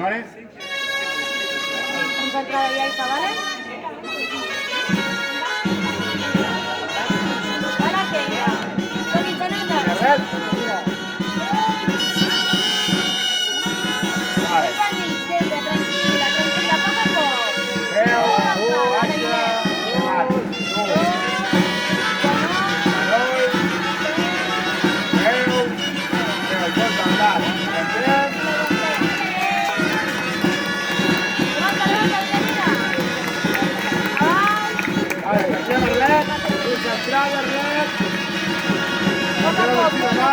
¿vale? Encontrada ya esa, ¿vale? Ahora que ya. Tony, tenemos. Red. Vale. Tranquila, tranquila, poco a poco. Veo, Poco a poco.